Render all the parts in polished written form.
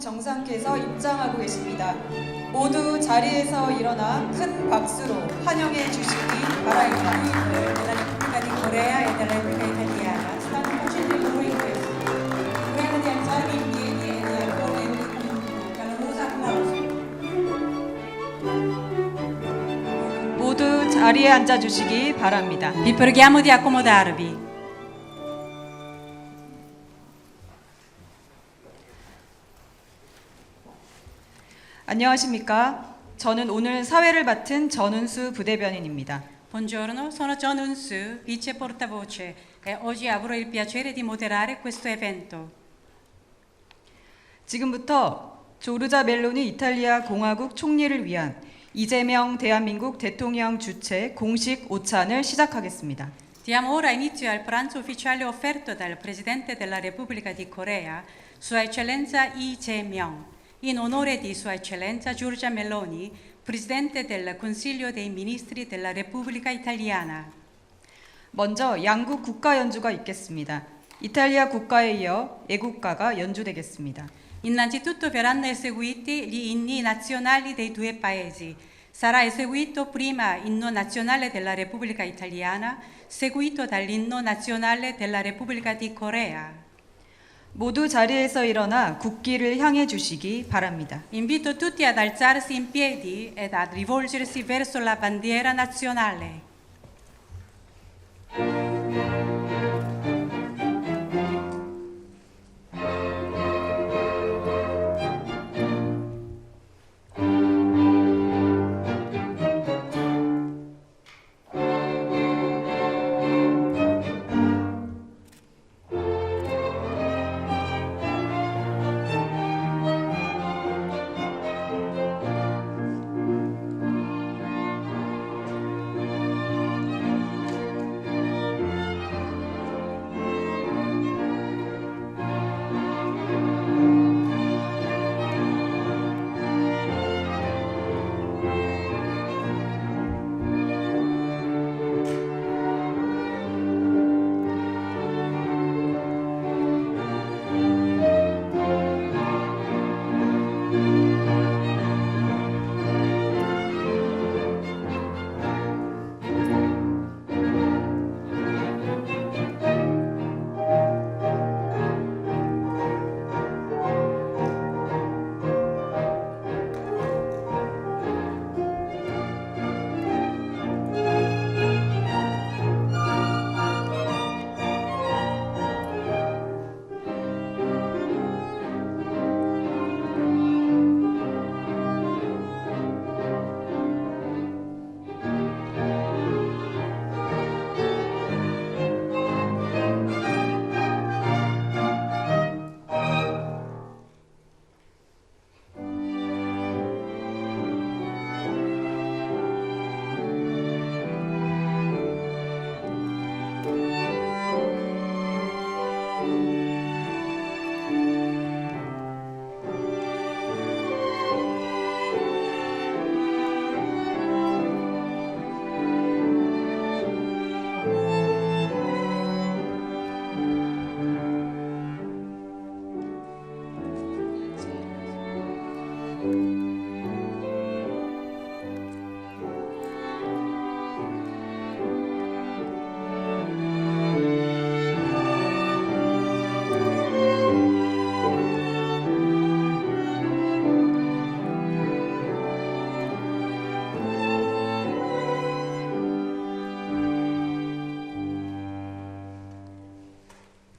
정상께서 입장하고 계십니다. 모두 자리에서 일어나 큰 박수로 환영해 주시기 바랍니다. della Repubblica di Corea e della Repubblica Italiana stanno facendo il loro ingresso. Prima di alzare in piedi e di accoglierli con un caloroso applauso. 모두 자리에 앉아 주시기 바랍니다. Vi preghiamo di accomodarvi. 안녕하십니까? 저는 오늘 사회를 맡은 전은수 부대변인입니다. Buongiorno, sono John Eun-soo, vice portavoce e oggi avrò il piacere di moderare questo evento. 지금부터 조르자 멜로니 이탈리아 공화국 총리를 위한 이재명 대한민국 대통령 주최 공식 오찬을 시작하겠습니다. Diamo ora inizio al pranzo ufficiale offerto dal Presidente della Repubblica di Corea, Sua Eccellenza Lee Jae-myung, in onore di Sua Eccellenza Giorgia Meloni, Presidente del Consiglio dei Ministri della Repubblica Italiana. 먼저 양국 국가 연주가 있겠습니다. 이탈리아 국가에 이어 애국가가 연주되겠습니다. Innanzitutto verranno eseguiti gli inni nazionali dei due paesi. Sarà eseguito prima l'inno nazionale della Repubblica Italiana, seguito dall'inno nazionale della Repubblica di Corea. 모두 자리에서 일어나 국기를 향해 주시기 바랍니다. Invito tutti ad alzarsi in piedi ed a rivolgersi verso la bandiera nazionale.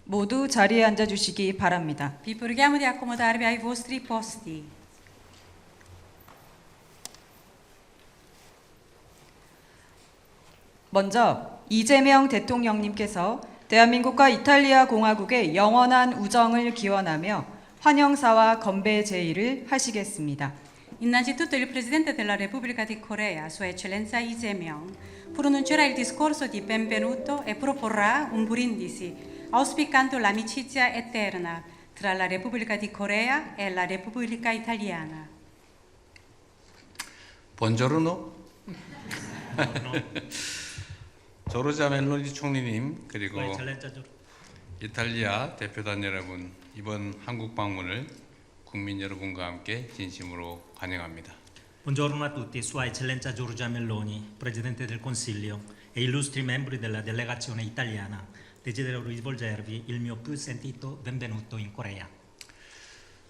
모두 자리에 앉아 주시기 바랍니다. Vi preghiamo di accomodarvi ai vostri posti. 먼저 이재명 대통령님께서 대한민국과 이탈리아 공화국의 영원한 우정을 기원하며 환영사와 건배 제의를 하시겠습니다. Innanzitutto il Presidente della Repubblica di Corea, Sua Eccellenza Lee Jae-myung, pronuncerà il discorso di benvenuto e proporrà un brindisi, auspicando l'amicizia eterna tra la Repubblica di Corea e la Repubblica Italiana. Buongiorno. 조르자 멜로니 총리님 그리고 이탈리아 대표단 여러분, 이번 한국 방문을 국민 여러분과 함께 진심으로 환영합니다. Buongiorno a tutti, Sua Eccellenza Giorgia Meloni, Presidente del Consiglio e illustri membri della delegazione italiana. Desidero rivolgervi il mio più sentito benvenuto in Corea.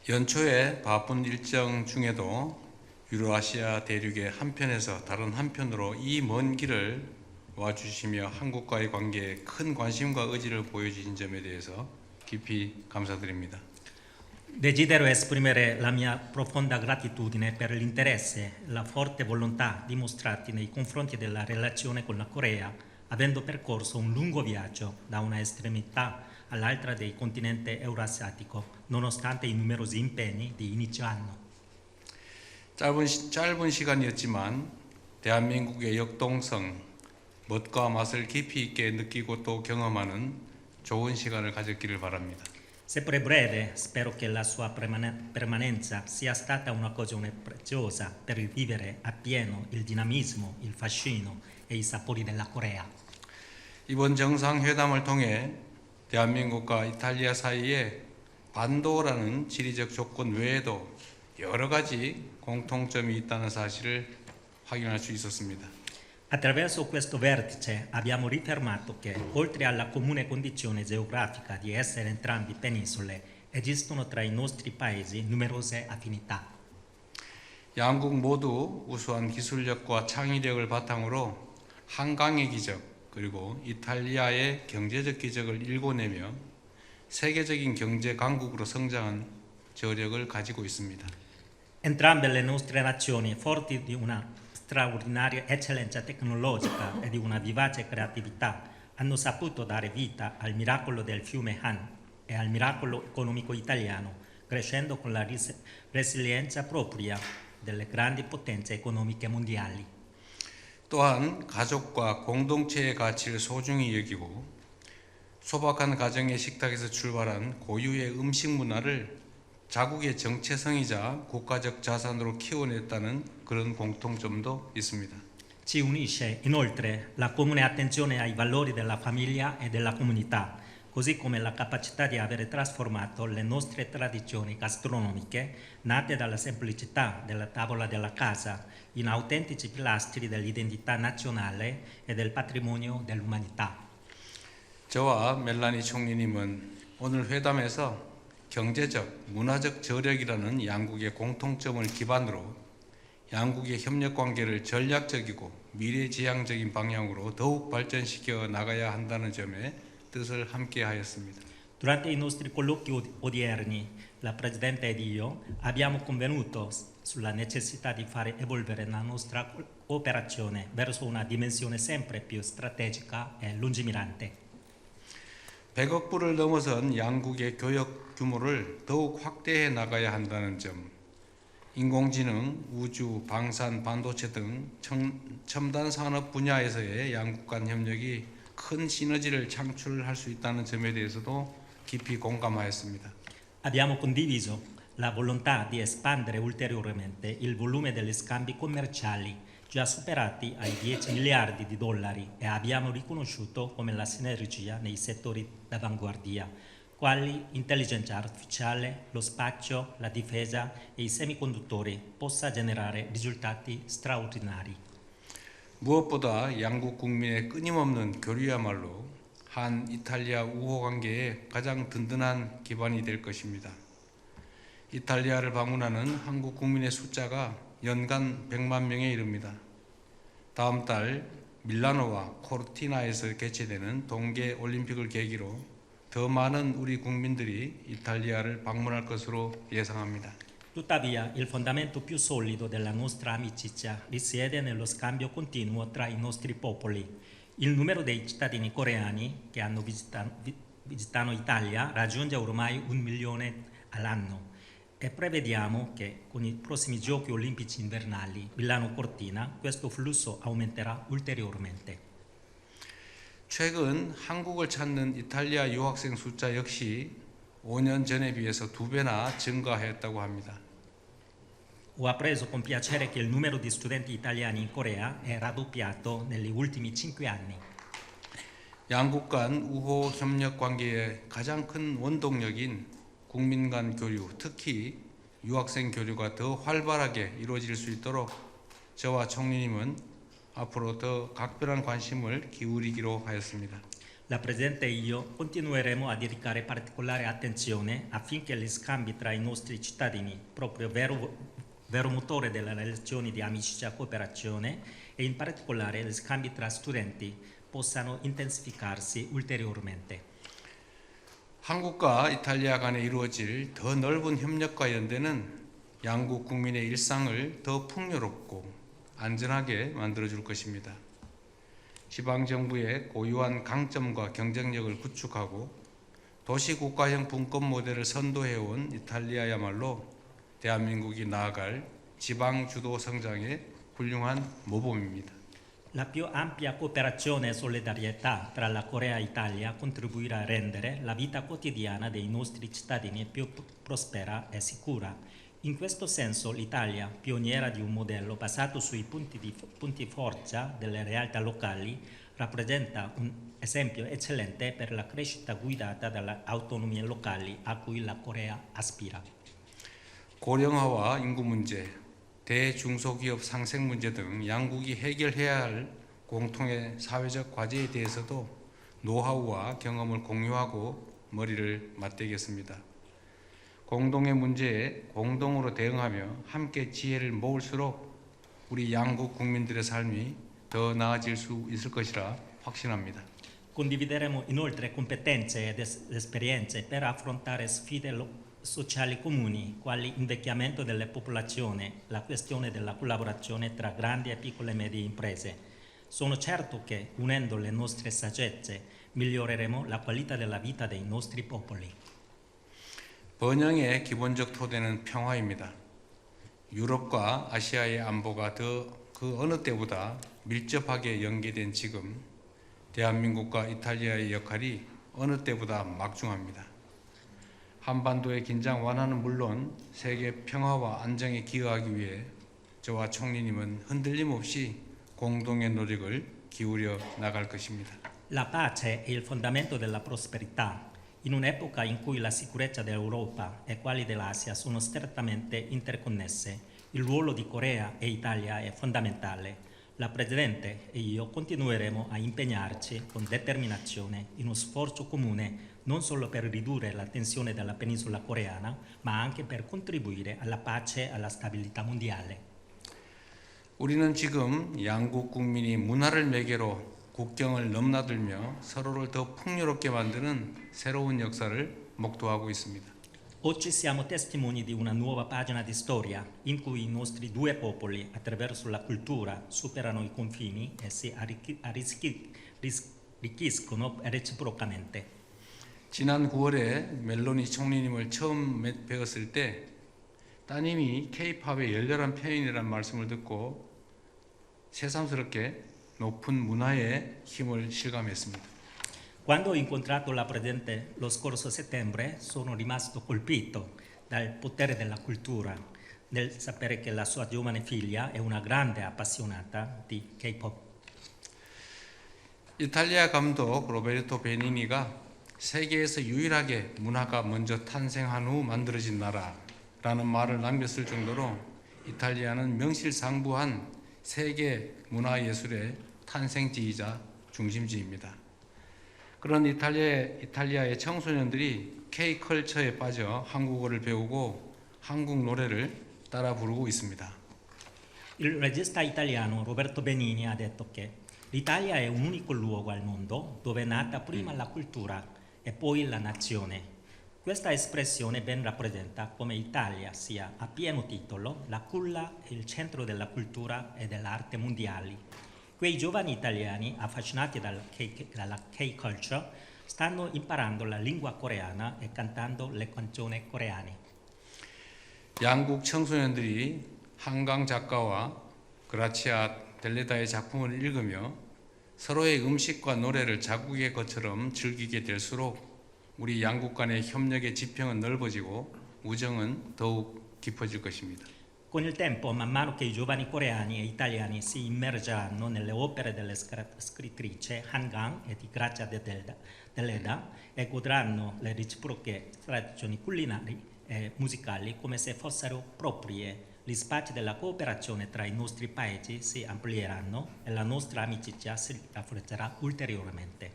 연초에 바쁜 일정 중에도 유로아시아 대륙의 한편에서 다른 한편으로 이 먼 길을 와주시며 한국과의 관계에 큰 관심과 의지를 보여주신 점에 대해서 깊이 감사드립니다. Desidero esprimere la mia profonda gratitudine per l'interesse e la forte volontà dimostrati nei confronti della relazione con la Corea, avendo percorso un lungo viaggio da una estremità all'altra del continente eurasiatico, nonostante i numerosi impegni di inizio anno. 짧은 시간이었지만 대한민국의 역동성, 멋과 맛을 깊이 있게 느끼고 또 경험하는 좋은 시간을 가졌기를 바랍니다. Seppure breve, spero che la sua permanenza sia stata un'occasione preziosa per vivere appieno il dinamismo, il fascino e i sapori della Corea. 이번 정상회담을 통해 대한민국과 이탈리아 사이에 반도라는 지리적 조건 외에도 여러 가지 공통점이 있다는 사실을 확인할 수 있었습니다. Attraverso questo vertice abbiamo rifermato che, oltre alla comune condizione geografica di essere entrambi penisole, esistono tra i nostri paesi numerose affinità. 양국 모두 우수한 기술력과 창의력을 바탕으로 한강의 기적 그리고 이탈리아의 경제적 기적을 일궈내며 세계적인 경제 강국으로 성장한 저력을 가지고 있습니다. Entrambe le nostre nazioni, forti di una straordinaria eccellenza tecnologica e di una vivace creatività, hanno saputo dare vita al miracolo del fiume Han e al miracolo economico italiano, crescendo con la resilienza propria delle grandi potenze economiche mondiali. 또한 가족과 공동체의 가치를 소중히 여기고 소박한 가정의 식탁에서 출발한 고유의 음식 문화를 자국의 정체성이자 국가적 자산으로 키워냈다는 그런 공통점도 있습니다. Ci unisce inoltre la comune attenzione ai valori della famiglia e della comunità, così come la capacità di avere trasformato le nostre tradizioni gastronomiche, nate dalla semplicità della tavola della casa, in autentici pilastri dell'identità nazionale e del patrimonio dell'umanità. 저와 멜라니 총리님은 오늘 회담에서 경제적, 문화적 저력이라는 양국의 공통점을 기반으로 양국의 협력 관계를 전략적이고 미래지향적인 방향으로 더욱 발전시켜 나가야 한다는 점에 뜻을 함께 하였습니다. Durante i nostri colloqui odierni, la Presidente ed io abbiamo convenuto sulla necessità di fare evolvere la nostra cooperazione verso una dimensione sempre più strategica e lungimirante. 100억 불을 넘어선 양국의 교역 규모를 더욱 확대해 나가야 한다는 점, 인공지능, 우주, 방산, 반도체 등 첨단 산업 분야에서의 양국 간 협력이 큰 시너지를 창출할 수 있다는 점에 대해서도 깊이 공감하였습니다. Abbiamo condiviso la volontà di espandere ulteriormente il volume degli scambi commerciali già superati ai 10 miliardi di dollari e abbiamo riconosciuto come la sinergia nei settori d'avanguardia, quali intelligenza artificiale, lo spazio, la difesa e i semiconduttori, possa generare risultati straordinari. 무엇보다 양국 국민의 끊임없는 교류야말로 한 이탈리아 우호 관계의 가장 든든한 기반이 될 것입니다. 이탈리아를 방문하는 한국 국민의 숫자가 연간 100만 명에 이릅니다. 다음 달 밀라노와 코르티나에서 개최되는 동계 올림픽을 계기로 더 많은 우리 국민들이 이탈리아를 방문할 것으로 예상합니다. Tuttavia, il fondamento più solido della nostra amicizia risiede nello scambio continuo tra i nostri popoli. Il numero dei cittadini coreani che visitano Italia raggiunge ormai 1 milione all'anno e prevediamo che con i prossimi giochi olimpici invernali Milano-Cortina questo flusso aumenterà ulteriormente. 최근 한국을 찾는 이탈리아 유학생 숫자 역시 5년 전에 비해서 2배나 증가했다고 합니다. Ho appreso con piacere che il numero di studenti italiani in Corea è raddoppiato negli ultimi 5 anni. 양국 간 우호 협력 관계의 가장 큰 원동력인 국민 간 교류, 특히 유학생 교류가 더 활발하게 이루어질 수 있도록 저와 총리님은 앞으로 더 각별한 관심을 기울이기로 하였습니다. La Presidente e io continueremo a dedicare particolare attenzione affinché gli scambi tra i nostri cittadini, proprio vero motore delle relazioni di amicizia e cooperazione, e in particolare gli scambi tra studenti, possano intensificarsi ulteriormente. 한국과 이탈리아 간에 이루어질 더 넓은 협력과 연대는 양국 국민의 일상을 더 풍요롭고 안전하게 만들어줄 것입니다. 지방정부의 고유한 강점과 경쟁력을 구축하고 도시국가형 분권 모델을 선도해온 이탈리아야말로 대한민국이 나아갈 지방주도 성장의 훌륭한 모범입니다. La più ampia cooperazione e solidarietà tra la Corea e l'Italia contribuirà a rendere la vita quotidiana dei nostri cittadini più prospera e sicura. In questo senso l'Italia, pioniera di un modello basato sui punti forza delle realtà locali, rappresenta un esempio eccellente per la crescita guidata dalle autonomie locali a cui la Corea aspira. 고령화와 인구 문제, 대중소기업 상생 문제 등 양국이 해결해야 할 공통의 사회적 과제에 대해서도 노하우와 경험을 공유하고 머리를 맞대겠습니다. 공동의 문제에 공동으로 대응하며 함께 지혜를 모을수록 우리 양국 국민들의 삶이 더 나아질 수 있을 것이라 확신합니다. Condivideremo inoltre competenze ed esperienze per affrontare sfide sociali comuni, quali invecchiamento delle popolazioni, la questione della collaborazione tra grandi e piccole e medie imprese. Sono certo che, unendo le nostre saggezze, miglioreremo la qualità della vita dei nostri popoli. 번영의 기본적 토대는 평화입니다. 유럽과 아시아의 안보가 그 어느 때보다 밀접하게 연계된 지금 대한민국과 이탈리아의 역할이 어느 때보다 막중합니다. 한반도의 긴장 완화는 물론 세계 평화와 안정에 기여하기 위해 저와 총리님은 흔들림 없이 공동의 노력을 기울여 나갈 것입니다. La pace è il fondamento della prosperità. In un'epoca in cui la sicurezza dell'Europa e quella dell'Asia sono strettamente interconnesse, il ruolo di Corea e Italia è fondamentale. La Presidente e io continueremo a impegnarci con determinazione in uno sforzo comune non solo per ridurre la tensione della penisola coreana, ma anche per contribuire alla pace e alla stabilità mondiale. 우리는 지금 양국 국민이 문화를 매개로 국경을 넘나들며 서로를 더 풍요롭게 만드는 새로운 역사를 목도하고 있습니다. Oggi siamo testimoni di una nuova pagina di storia in cui i nostri due popoli, attraverso la cultura, superano i confini e si arricchiscono reciprocamente. 지난 9월에 멜로니 총리님을 처음 뵈었을 때 따님이 K-팝의 열렬한 팬이라는 말씀을 듣고 새삼스럽게 높은 문화의 힘을 실감했습니다. Quando ho incontrato la Presidente lo scorso settembre sono rimasto colpito dal potere della cultura, nel sapere che la sua giovane figlia è una grande appassionata di K-pop. 이탈리아 감독 로베르토 베니니가 세계에서 유일하게 문화가 먼저 탄생한 후 만들어진 나라라는 말을 남겼을 정도로 이탈리아는 명실상부한 세계 문화예술의 탄생지이자 중심지입니다. 그런 이탈리아의 청소년들이 K-컬처에 빠져 한국어를 배우고 한국 노래를 따라 부르고 있습니다. Il regista italiano Roberto Benigni ha detto che l'Italia è un unico luogo al mondo dove è nata prima la cultura e poi la nazione. Questa espressione ben rappresenta come l'Italia sia a pieno titolo la culla e il centro della cultura e dell'arte mondiali. Quei giovani italiani affascinati dalla K-culture stanno imparando la lingua coreana e cantando le canzoni coreane. 양국 청소년들이 한강 작가와 그라치아 델레다의 작품을 읽으며 서로의 음식과 노래를 자국의 것처럼 즐기게 될수록 우리 양국 간의 협력의 지평은 넓어지고 우정은 더욱 깊어질 것입니다. Con il tempo, man mano che i giovani coreani e italiani si immergeranno nelle opere delle scrittrice Han Gang e di Grazia Deledda e godranno le reciproche tradizioni culinarie, musicali come se fossero proprie. Gli spazi della cooperazione tra i nostri paesi si amplieranno e la nostra amicizia si rafforzerà ulteriormente.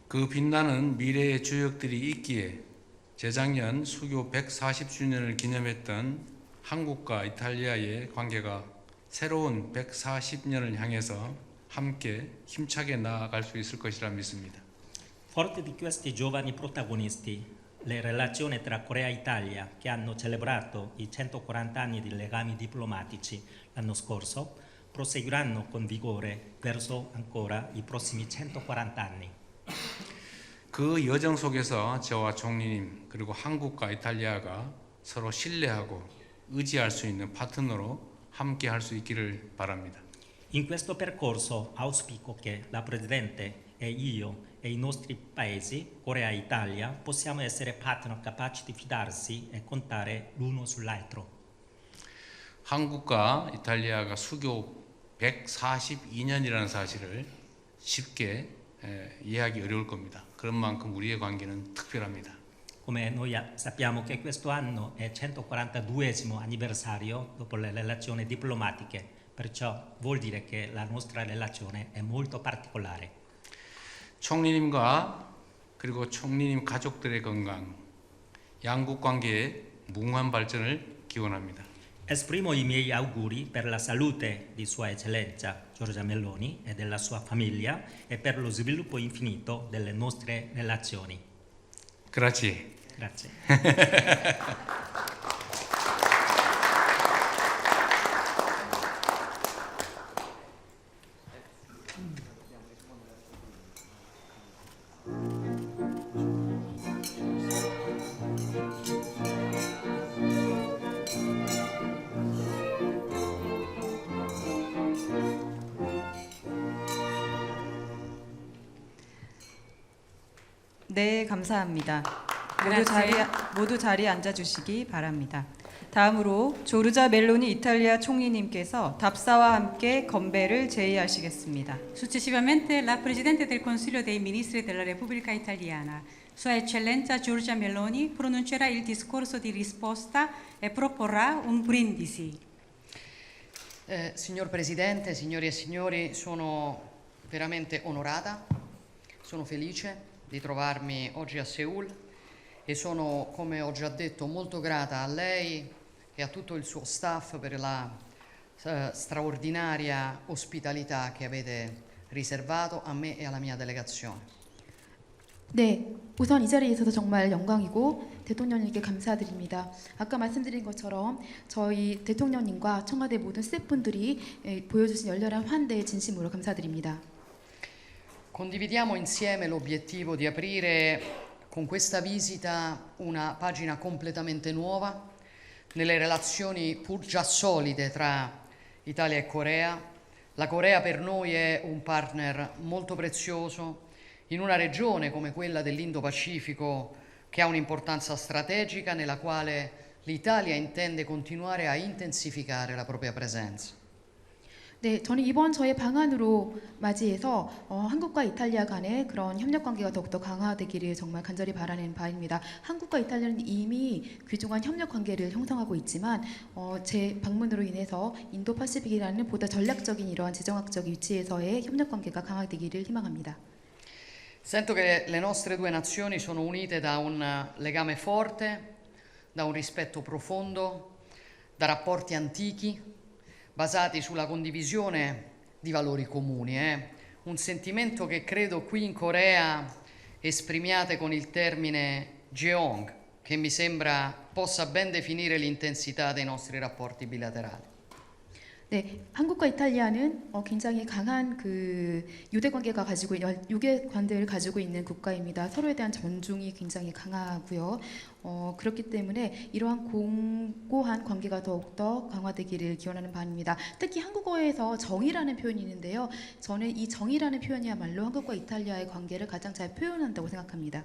그 빛나는 미래의 주역들이 있기에 재작년 수교 140주년을 기념했던 한국과 이탈리아의 관계가 새로운 140년을 향해서 함께 힘차게 나아갈 수 있을 것이라 믿습니다. Forte di questi giovani protagonisti, le relazioni tra Corea e Italia, che hanno celebrato i 140 anni di legami diplomatici l'anno scorso, proseguiranno con vigore verso ancora i prossimi 140 anni. 그 여정 속에서 저와 총리님 그리고 한국과 이탈리아가 서로 신뢰하고 의지할 수 있는 파트너로 함께 할 수 있기를 바랍니다. In questo percorso auspico che la Presidente e io e i nostri paesi, Corea e Italia, possiamo essere partner capaci di fidarsi e contare l'uno sull'altro. 한국과 이탈리아가 수교 142년이라는 사실을 쉽게 이해하기 어려울 겁니다. 그런 만큼 우리의 관계는 특별합니다. Come noi sappiamo che questo anno è il 142esimo anniversario dopo le relazioni diplomatiche, perciò vuol dire che la nostra relazione è molto particolare. 총리님과 그리고 총리님 가족들의 건강, 양국 관계의 무궁한 발전을 기원합니다. Esprimo i miei auguri per la salute di Sua Eccellenza Giorgia Meloni e della sua famiglia e per lo sviluppo infinito delle nostre relazioni. Grazie. Grazie. 네, 감사합니다. Grazie. 모두 자리에 앉아주시기 바랍니다. 다음으로 조르자 멜로니 이탈리아 총리님께서 답사와 함께 건배를 제의하시겠습니다. Successivamente la Presidente del Consiglio dei Ministri della Repubblica Italiana, Sua Eccellenza Giorgia Meloni, pronuncerà il discorso di risposta e proporrà un brindisi. Signor Presidente, signori e signori, sono veramente onorata, sono felice di trovarmi oggi a Seul e sono, come ho già detto, molto grata a lei e a tutto il suo staff per la straordinaria ospitalità che avete riservato a me e alla mia delegazione. 네, 우선 이 자리에 있어서 정말 영광이고 대통령님께 감사드립니다. 아까 말씀드린 것처럼 저희 대통령님과 청와대 모든 스태프분들이 보여주신 열렬한 환대에 진심으로 감사드립니다. Condividiamo insieme l'obiettivo di aprire con questa visita una pagina completamente nuova nelle relazioni pur già solide tra Italia e Corea. La Corea per noi è un partner molto prezioso in una regione come quella dell'Indo-Pacifico che ha un'importanza strategica nella quale l'Italia intende continuare a intensificare la propria presenza. 네, 저는 이번 저의 방안으로 맞이해서 한국과 이탈리아 간의 그런 협력 관계가 더욱더 강화되기를 정말 간절히 바라는 바입니다. 한국과 이탈리아는 이미 귀중한 협력 관계를 형성하고 있지만 제 방문으로 인해서 인도파시픽이라는 보다 전략적인 이러한 지정학적 위치에서의 협력 관계가 강화되기를 희망합니다. Sento che le nostre due nazioni sono unite da un legame forte, da un rispetto profondo, da rapporti antichi basati sulla condivisione di valori comuni. Un sentimento che credo qui in Corea esprimiate con il termine Jeong, che mi sembra possa ben definire l'intensità dei nostri rapporti bilaterali. 네, 한국과 이탈리아는 굉장히 강한 유대 관계를 가지고 있는 국가입니다. 서로에 대한 존중이 굉장히 강하고요. 그렇기 때문에 이러한 공고한 관계가 더욱더 강화되기를 기원하는 바입니다. 특히 한국어에서 정이라는 표현이 있는데요. 저는 이 정이라는 표현이야말로 한국과 이탈리아의 관계를 가장 잘 표현한다고 생각합니다.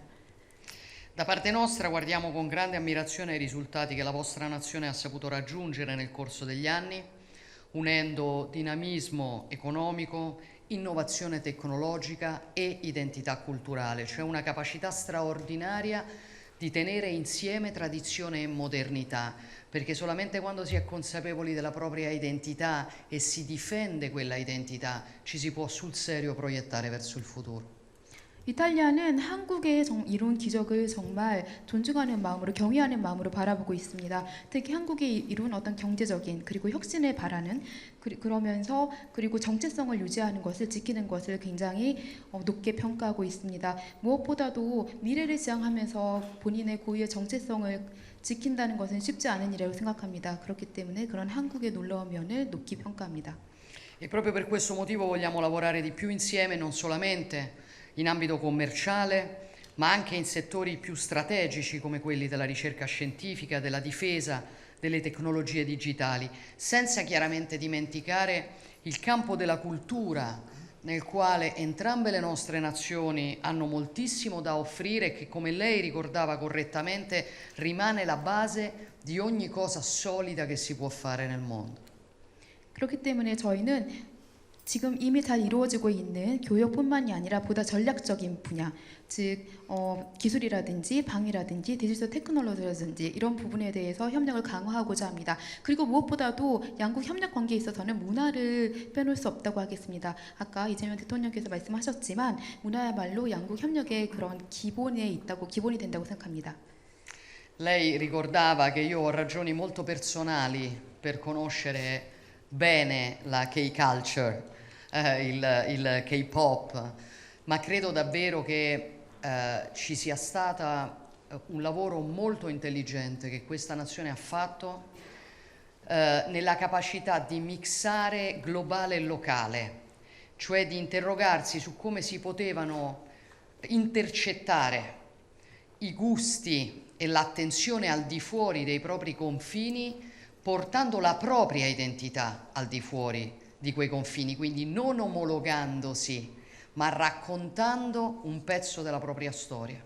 Da parte nostra guardiamo con grande ammirazione ai risultati che la vostra nazione ha saputo raggiungere nel corso degli anni, unendo dinamismo economico, innovazione tecnologica e identità culturale. C'è una capacità straordinaria di tenere insieme tradizione e modernità, perché solamente quando si è consapevoli della propria identità e si difende quella identità ci si può sul serio proiettare verso il futuro. 이탈리아는 한국의 이룬 기적을 정말 존중하는 마음으로 경의하는 마음으로 바라보고 있습니다. 특히 한국이 이룬 어떤 경제적인 그리고 혁신을 바라는 그러면서 그리고 정체성을 유지하는 것을 지키는 것을 굉장히 높게 평가하고 있습니다. 무엇보다도 미래를 지향하면서 본인의 고유의 정체성을 지킨다는 것은 쉽지 않은 일이라고 생각합니다. 그렇기 때문에 그런 한국의 놀라운 면을 높이 평가합니다. E proprio per questo motivo vogliamo lavorare di più insieme, non solamente in ambito commerciale, ma anche in settori più strategici come quelli della ricerca scientifica, della difesa, delle tecnologie digitali, senza chiaramente dimenticare il campo della cultura, nel quale entrambe le nostre nazioni hanno moltissimo da offrire e che, come lei ricordava correttamente, rimane la base di ogni cosa solida che si può fare nel mondo. 그렇기 때문에 저희는 지금 이미 잘 이루어지고 있는 교역뿐만이 아니라 보다 전략적인 분야, 즉 기술이라든지 방위라든지 디지털 테크놀로지라든지 이런 부분에 대해서 협력을 강화하고자 합니다. 그리고 무엇보다도 양국 협력 관계에 있어서는 문화를 빼놓을 수 없다고 하겠습니다. 아까 이재명 대통령께서 말씀하셨지만 문화야말로 양국 협력의 그런 기본이 된다고 생각합니다. Lei ricordava che io ho ragioni molto personali per conoscere bene la K-culture, il K-pop, ma credo davvero che ci sia stato un lavoro molto intelligente che questa nazione ha fatto nella capacità di mixare globale e locale, cioè di interrogarsi su come si potevano intercettare i gusti e l'attenzione al di fuori dei propri confini, portando la propria identità al di fuori di quei confini, quindi non omologandosi, ma raccontando un pezzo della propria storia.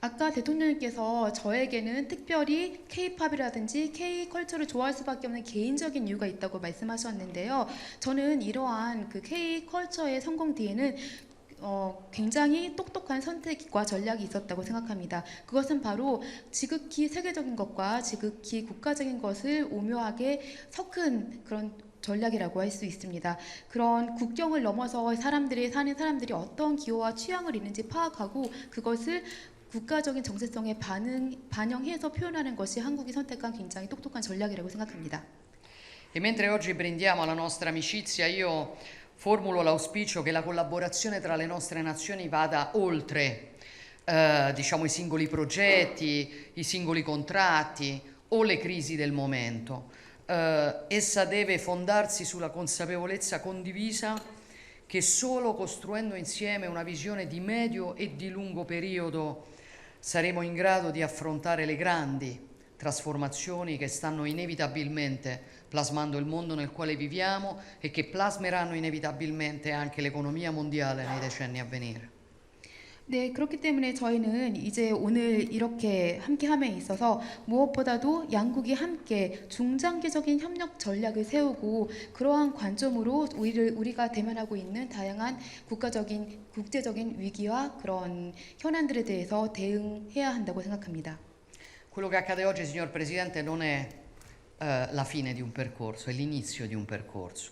아까 대통령님께서 저에게는 특별히 K-팝이라든지 K-컬처를 좋아할 수밖에 없는 개인적인 이유가 있다고 말씀하셨는데요. 저는 이러한 그 K-컬처의 성공 뒤에는 굉장히 똑똑한 선택과 전략이 있었다고 생각합니다. 그것은 바로 지극히 세계적인 것과 지극히 국가적인 것을 오묘하게 섞은 그런 전략이라고 할 수 있습니다. 그런 국경을 넘어서 사는 사람들이 어떤 기호와 취향을 있는지 파악하고 그것을 국가적인 정체성에 반영해서 표현하는 것이 한국이 선택한 굉장히 똑똑한 전략이라고 생각합니다. E mentre oggi brindiamo alla nostra amicizia, io formulo l'auspicio che la collaborazione tra le nostre nazioni vada oltre diciamo, i singoli progetti, i singoli contratti o le crisi del momento. Essa deve fondarsi sulla consapevolezza condivisa che solo costruendo insieme una visione di medio e di lungo periodo saremo in grado di affrontare le grandi trasformazioni che stanno inevitabilmente plasmando il mondo nel quale viviamo e che plasmeranno inevitabilmente anche l'economia mondiale nei decenni a venire. 네, 그렇기 때문에 저희는 이제 오늘 이렇게 함께함에 있어서 무엇보다도 양국이 함께 중장기적인 협력 전략을 세우고 그러한 관점으로 우리가 대면하고 있는 다양한 국제적인 위기와 그런 현안들에 대해서 대응해야 한다고 생각합니다. Quello che accade oggi, signor Presidente, non è la fine di un percorso, è l'inizio di un percorso.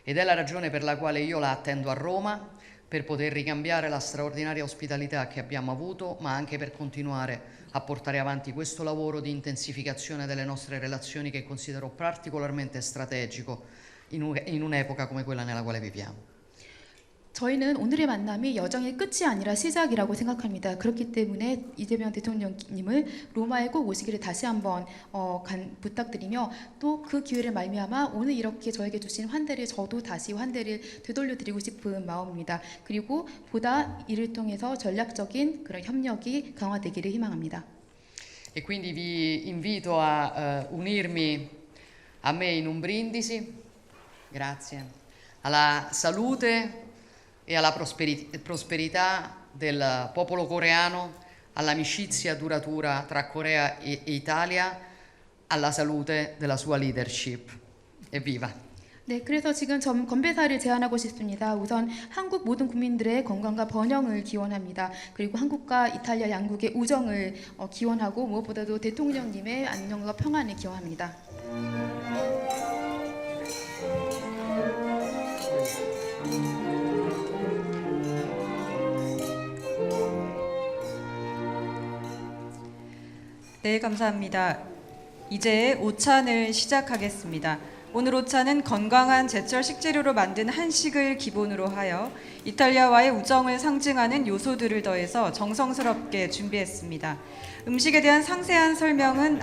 Ed è la ragione per la quale io la attendo a Roma, per poter ricambiare la straordinaria ospitalità che abbiamo avuto, ma anche per continuare a portare avanti questo lavoro di intensificazione delle nostre relazioni che considero particolarmente strategico in un'epoca come quella nella quale viviamo. 저희는 오늘의 만남이 여정의 끝이 아니라 시작이라고 생각합니다. 그렇기 때문에 이재명 대통령님을 로마에 꼭 오시기를 다시 한번 부탁드리며 또 그 기회를 말미암아 오늘 이렇게 저에게 주신 환대를 저도 다시 환대를 되돌려드리고 싶은 마음입니다. 그리고 보다 이를 통해서 전략적인 그런 협력이 강화되기를 희망합니다. E quindi vi invito a unirmi a me in un brindisi, grazie, alla salute e alla prosperità del popolo coreano, all'amicizia duratura tra Corea e Italia, alla salute della sua leadership. Evviva! 네, 그래서 지금 건배사를 제안하고 싶습니다. 우선 한국 모든 국민들의 건강과 번영을 기원합니다. 그리고 한국과 이탈리아 양국의 우정을 기원하고 무엇보다도 대통령님의 안녕과 평안을 기원합니다. 네, 감사합니다. 이제 오찬을 시작하겠습니다. 오늘 오찬은 건강한 제철 식재료로 만든 한식을 기본으로 하여 이탈리아와의 우정을 상징하는 요소들을 더해서 정성스럽게 준비했습니다. 음식에 대한 상세한 설명은